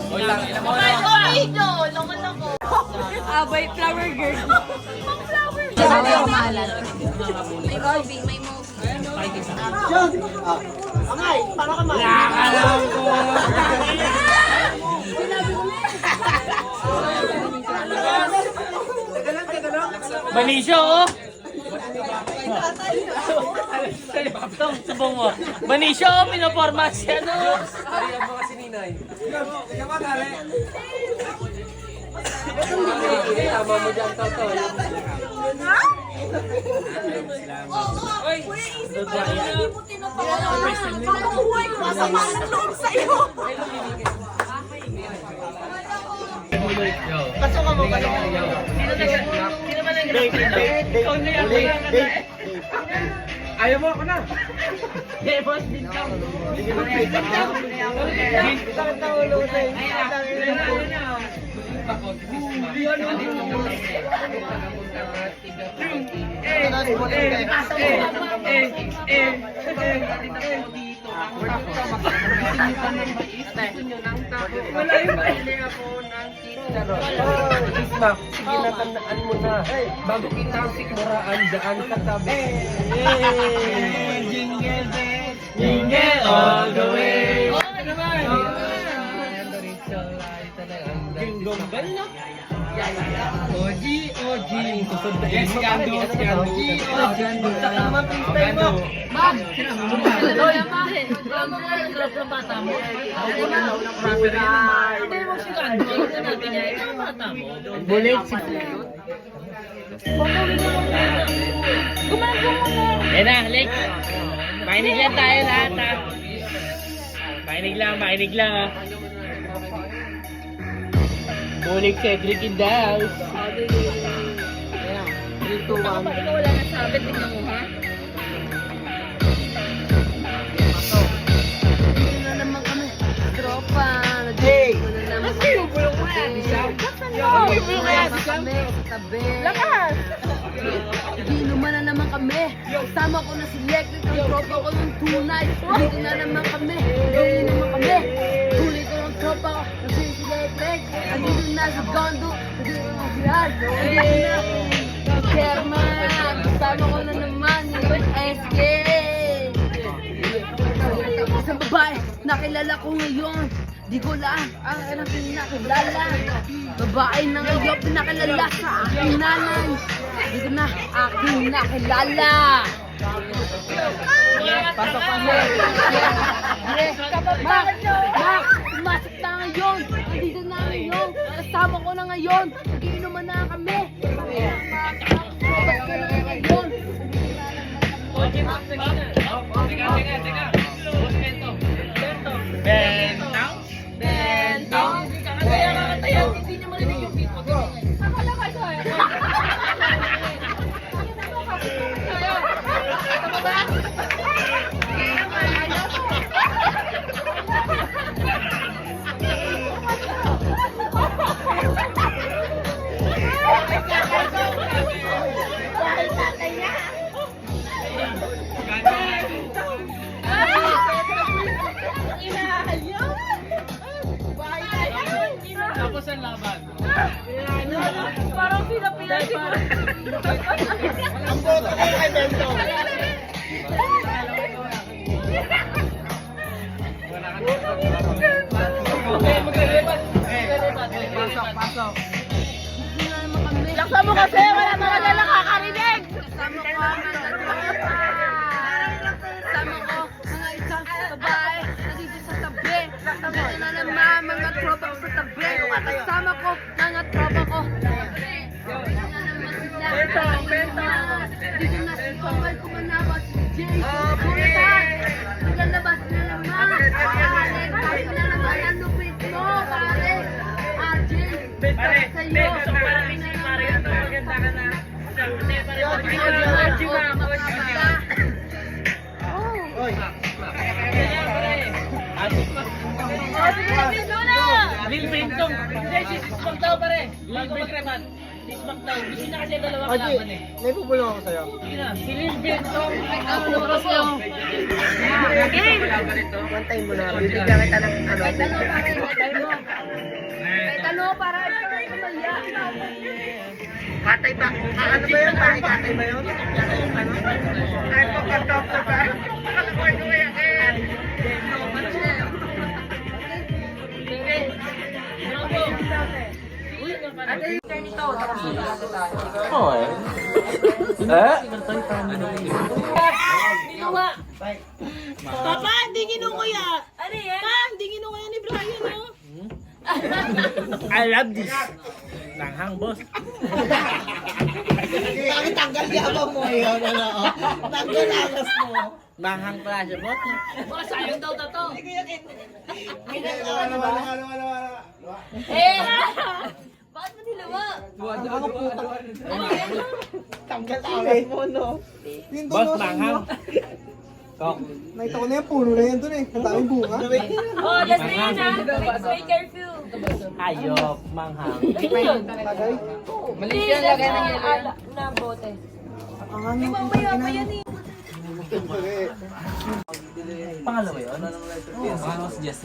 Oy lang, ina mo. Abay, flower girl. Sabi ko mahalan. May movie, may movie. Angay, para ka man. Alam ko. Manisyo, oh. Subong mo. Manisyo, oh, pinaporma siya, no? Kaya mo kasi ninay. Tama mo dyan, Toto. Oy! Pag-uwi ko, masama ng loob sa'yo. Pasok ka mo, pasok ka mo. Sino ba nag-react? Ikaw na yan. Ayaw mo ako na. Hey, boss, din ka. Isma, sige na, tandaan mo na. Bago kita ang sikmuraan, daan sa tabi. Jingle bells, jingle all the way. Jingle bell na. OG. Yes, Gando. Tama, freestyle mo. Ma'am, Lola, bakit? Wala mo nga nag-grab ng bata mo. Hindi mo si Gando. Ito natin niya. Ito ang bata mo. Bulit si... Gumagawa mo. Eh na, Lek. Makinig lang tayo lahat, ha. Makinig lang, ha. Bulik Cedric in the house. Ikaw wala nasabi. Tingnan mo, ha? Hindi na naman kami. Tropa. Hey! Kasi yung bulong mo yan, di siya? Yung bulong mo yan, di siya? Tabi. Lakas! Ginuman na naman kami. Kasama ko na si Electric. Ang tropa ko ng tunay. Dito na naman kami. Dito naman kami. Huli ko ng tropa ko. Kasi si Electric. Andito na si Gondo. Andito na si Hal. Andito na si Sherman. Kasama ko na naman yung SK. Isang babae, nakilala ko ngayon. Di ko lang ang aking nakilala. Babae na ngayon, pinakilala sa aking nanay. Di ko na aking nakilala. Pasok pa mo. Mak, pumasok na ngayon. Nandito na ngayon. Kasama ko na ngayon. Nagiinuman na kami. Ba't ka na ngayon? Bentong. Kaya hindi niya marinig yung beat mo. Akala ka ito eh. Tama ba? Tapos ang laban. Parang pinapilan si Ang boto ko kay Bento. Pasok. Laksa mo kasi, wala mga na nakakarinig! Kasama ko mga isang babae na dito sa tabi. Dito na naman mga tropa ko sa tabi. Kasama ko mga tropa ko. Dito na naman sila. Dito na si Paul Kumanawa, si Jay. Punta! Naglalabas na naman. Dito na naman ang lupit mo, pare. Jay, sa'yo. Maganda ka na. Lil Bentong. Hindi, si Sismag daw pare. Bago mag-remat. Sismag daw. Gusto na kasi dalawang kalaban eh. May pupulong ako sa'yo. Sige na. Si Lil Bentong. One time mo na. Bibigyan kita ng ano. Katay ba? Ano ba yun? Katay ba yun? Ay, pagkatap na ba? Pagkatap na ba? Papa, hindi ginukuya. Ano yan? Pa, hindi ginukuya ni Brian, no? I love this. Nanghang, boss. Bakit tanggal yabang mo yun? Tanggal alas mo. Nanghang klase, boss. Baka sayang daw na to. Eh! Bakit mo nilawa? Tanggal alas mo, no? Boss, nanghang. Kok. Nakita ko na yung puno na yan dun eh. Ang daming bunga. Oh, last na yun ha. May curfew. Ayok, manghang. Tagay. Mali yan, lagay ng yelo. Na bote. Ang hangin. Mamaya pa yan eh. Pangalawa yun? Ano was just